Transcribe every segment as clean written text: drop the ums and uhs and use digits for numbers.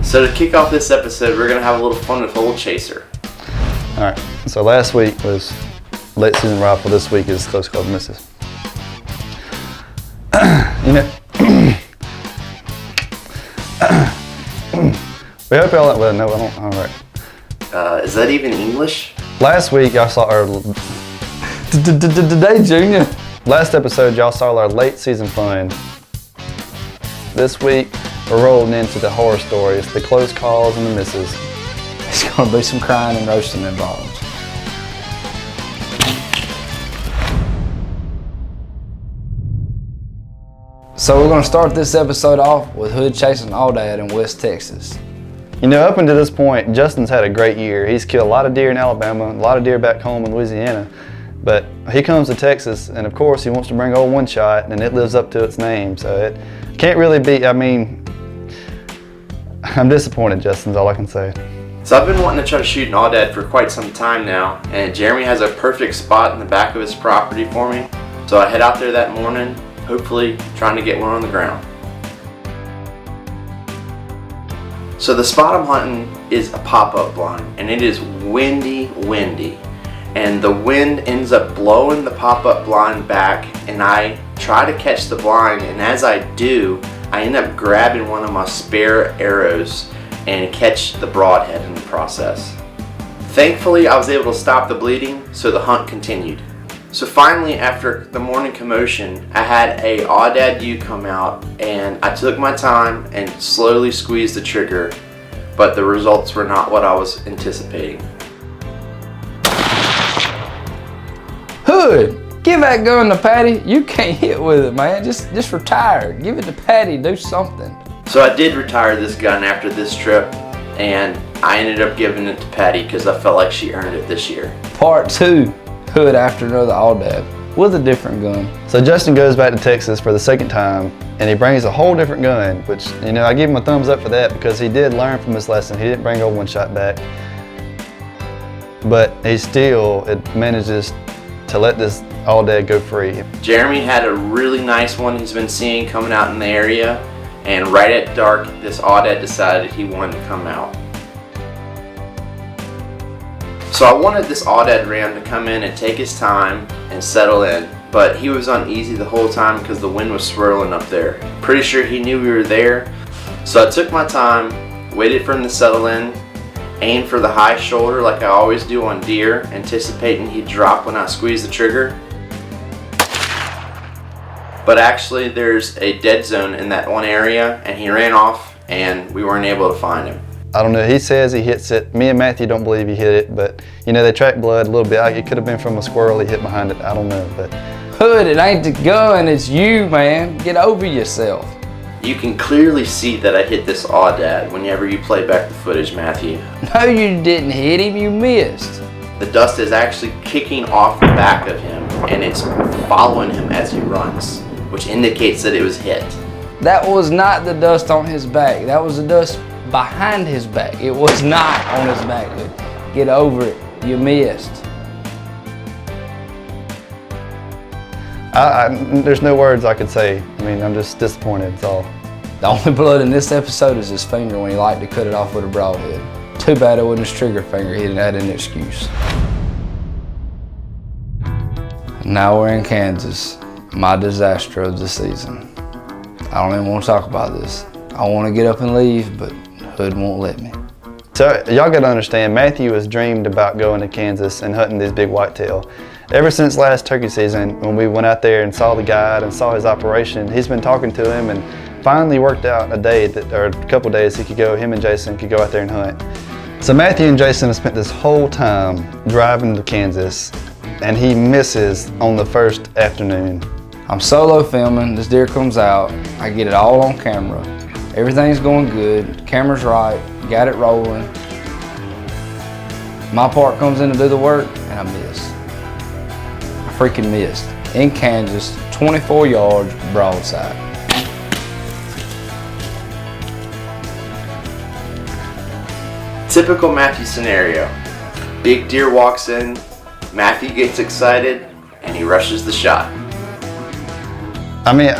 So to kick off this episode, we're going to have a little fun with Old Chaser. Alright, so last week was late season rifle, this week is close called misses. You know, we hope y'all, well, no, I don't, alright. Is that even English? Last week y'all saw our, today Junior. Last episode y'all saw our late season fun. This week we're rolling into the horror stories, the close calls and the misses. It's gonna be some crying and roasting involved. So we're gonna start this episode off with hood chasing Aoudad in West Texas. You know, up until this point, Justin's had a great year. He's killed a lot of deer in Alabama, a lot of deer back home in Louisiana. But he comes to Texas, and of course he wants to bring old One Shot, and it lives up to its name. So it can't really be, I mean, I'm disappointed, Justin's all I can say. So I've been wanting to try to shoot an Aoudad for quite some time now, and Jeremy has a perfect spot in the back of his property for me. So I head out there that morning, hopefully trying to get one on the ground. So the spot I'm hunting is a pop-up blind, and it is windy. And the wind ends up blowing the pop-up blind back, and I try to catch the blind, and as I do, I end up grabbing one of my spare arrows and catch the broadhead in the process. Thankfully, I was able to stop the bleeding, so the hunt continued. So finally, after the morning commotion, I had a Aoudad ewe come out, and I took my time and slowly squeezed the trigger, but the results were not what I was anticipating. Hood, give that gun to Patty. You can't hit with it, man. Just retire. Give it to Patty, do something. So I did retire this gun after this trip, and I ended up giving it to Patty because I felt like she earned it this year. Part 2, Hood after another Aoudad with a different gun. So Justin goes back to Texas for the second time, and he brings a whole different gun, which, you know, I give him a thumbs up for that because he did learn from his lesson. He didn't bring old One Shot back, but he still manages to let this Aoudad go free. Jeremy had a really nice one he's been seeing coming out in the area, and right at dark, this Aoudad decided he wanted to come out. So I wanted this Aoudad ram to come in and take his time and settle in, but he was uneasy the whole time because the wind was swirling up there. Pretty sure he knew we were there, so I took my time, waited for him to settle in, aimed for the high shoulder like I always do on deer, anticipating he'd drop when I squeeze the trigger. But actually there's a dead zone in that one area, and he ran off and we weren't able to find him. I don't know, he says he hits it. Me and Matthew don't believe he hit it, but you know, they track blood a little bit. It could have been from a squirrel he hit behind it, I don't know. But Hood, it ain't the gun, it's you, man. Get over yourself. You can clearly see that I hit this Aoudad whenever you play back the footage, Matthew. No, you didn't hit him, you missed. The dust is actually kicking off the back of him, and it's following him as he runs, which indicates that it was hit. That was not the dust on his back. That was the dust behind his back. It was not on his back. Hood. Get over it. You missed. There's no words I could say. I mean, I'm just disappointed, that's all. The only blood in this episode is his finger when he liked to cut it off with a broadhead. Too bad it wasn't his trigger finger. He didn't have an excuse. Now we're in Kansas. My disaster of the season. I don't even want to talk about this. I want to get up and leave, but Hood won't let me. So y'all gotta understand, Matthew has dreamed about going to Kansas and hunting this big whitetail. Ever since last turkey season, when we went out there and saw the guide and saw his operation, he's been talking to him and finally worked out a day or a couple days him and Jason could go out there and hunt. So Matthew and Jason have spent this whole time driving to Kansas, and he misses on the first afternoon. I'm solo filming, this deer comes out, I get it all on camera. Everything's going good, camera's right, got it rolling. My part comes in to do the work, and I miss. I freaking missed. In Kansas, 24 yards broadside. Typical Matthew scenario. Big deer walks in, Matthew gets excited, and he rushes the shot. I mean,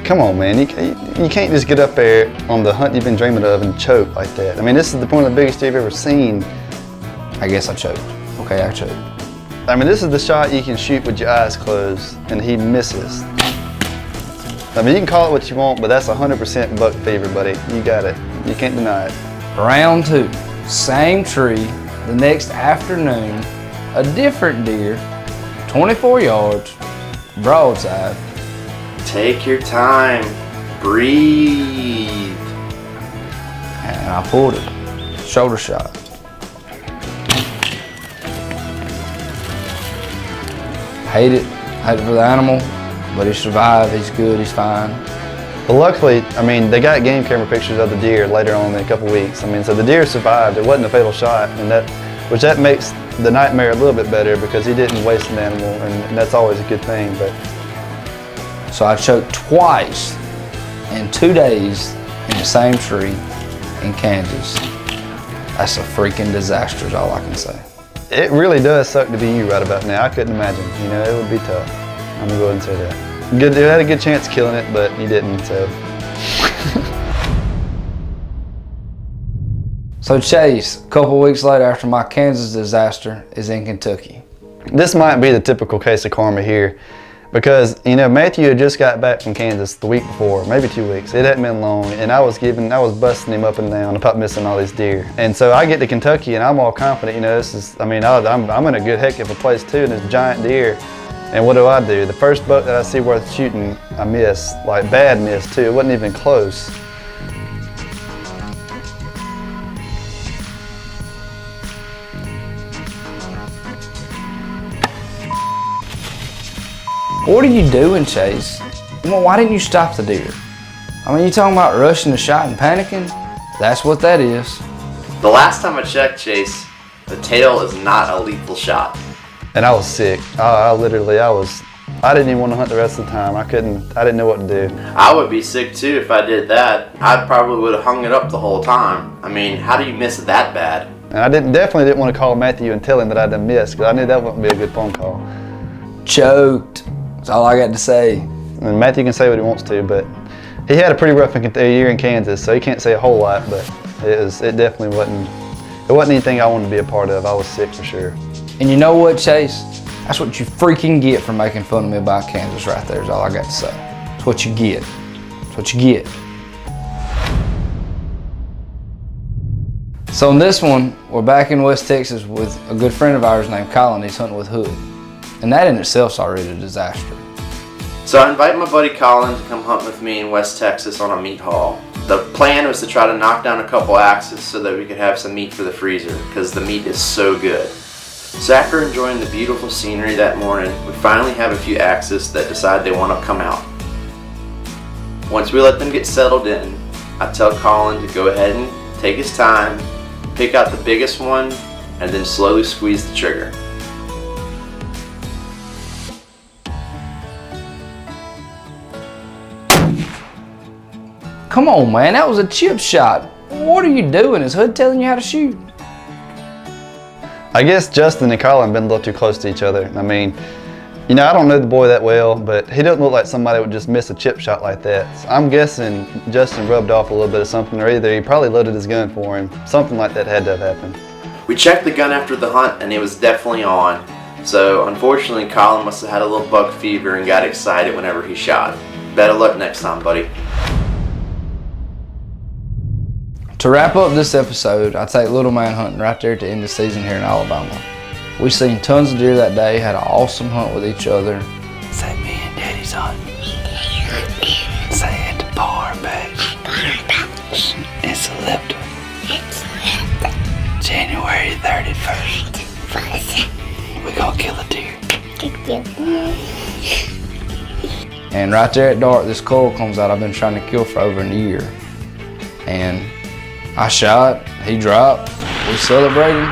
Come on, man. You can't just get up there on the hunt you've been dreaming of and choke like that. I mean, this is one of the biggest deer you've ever seen. I guess I choked. Okay, I choked. I mean, this is the shot you can shoot with your eyes closed, and he misses. I mean, you can call it what you want, but that's 100% buck fever, buddy. You got it. You can't deny it. Round 2, same tree, the next afternoon, a different deer, 24 yards, broadside. Take your time. Breathe. And I pulled it. Shoulder shot. Hate it for the animal, but he survived. He's good, he's fine. But luckily, I mean, they got game camera pictures of the deer later on in a couple weeks. I mean, so the deer survived. It wasn't a fatal shot, and that makes the nightmare a little bit better because he didn't waste an animal, and that's always a good thing. But so I choked twice in 2 days in the same tree in Kansas. That's a freaking disaster is all I can say. it really does suck to be you right about now. I couldn't imagine. You know, it would be tough. I'm gonna go ahead and say that. Good, you had a good chance killing it, but you didn't. So. So Chase, a couple weeks later after my Kansas disaster, is in Kentucky. This might be the typical case of karma here, because you know Matthew had just got back from Kansas the week before, maybe 2 weeks. It hadn't been long, and I was busting him up and down about missing all these deer. And so I get to Kentucky, and I'm all confident. You know, this is, I mean, I'm in a good heck of a place too, and this giant deer. And what do? The first buck that I see worth shooting, I miss, like bad miss too. It wasn't even close. What are you doing, Chase? Well, why didn't you stop the deer? I mean, you talking about rushing the shot and panicking? That's what that is. The last time I checked, Chase, the tail is not a lethal shot. And I was sick. I didn't even want to hunt the rest of the time. I didn't know what to do. I would be sick too if I did that. I probably would have hung it up the whole time. I mean, how do you miss it that bad? And I definitely didn't want to call Matthew and tell him that I done missed, because I knew that wouldn't be a good phone call. Choked. That's all I got to say. And Matthew can say what he wants to, but he had a pretty rough year in Kansas, so he can't say a whole lot, but it definitely wasn't anything I wanted to be a part of. I was sick for sure. And you know what, Chase? That's what you freaking get for making fun of me about Kansas right there is all I got to say. That's what you get. That's what you get. So in this one, we're back in West Texas with a good friend of ours named Colin. He's hunting with Hood. And that in itself is already a disaster. So I invite my buddy Colin to come hunt with me in West Texas on a meat haul. The plan was to try to knock down a couple axes so that we could have some meat for the freezer, because the meat is so good. So after enjoying the beautiful scenery that morning, we finally have a few axes that decide they want to come out. Once we let them get settled in, I tell Colin to go ahead and take his time, pick out the biggest one, and then slowly squeeze the trigger. Come on, man, that was a chip shot. What are you doing? Is Hood telling you how to shoot? I guess Justin and Colin been a little too close to each other. I mean, you know, I don't know the boy that well, but he doesn't look like somebody would just miss a chip shot like that. So I'm guessing Justin rubbed off a little bit of something, or either he probably loaded his gun for him. Something like that had to have happened. We checked the gun after the hunt and it was definitely on. So unfortunately, Colin must have had a little buck fever and got excited whenever he shot. Better luck next time, buddy. To wrap up this episode, I take little man hunting right there at the end of the season here in Alabama. We seen tons of deer that day, had an awesome hunt with each other. Say me and Daddy's hunt. Say at the bar, babe. It's a lip. January 31st. We gonna kill a deer. And right there at dark, this coil comes out I've been trying to kill for over a year. And I shot, he dropped, we celebrated,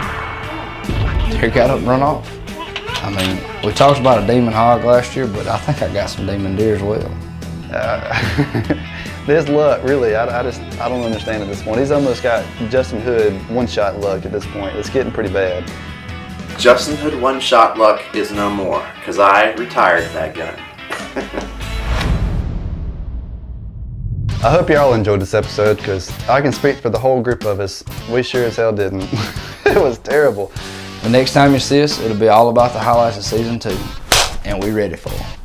deer got up and run off. I mean, we talked about a demon hog last year, but I think I got some demon deer as well. There's luck, really. I don't understand at this point. He's almost got Justin Hood one-shot luck at this point. It's getting pretty bad. Justin Hood one-shot luck is no more, because I retired that gun. I hope y'all enjoyed this episode because I can speak for the whole group of us. We sure as hell didn't. It was terrible. The next time you see us, it'll be all about the highlights of season 2, and we ready for them.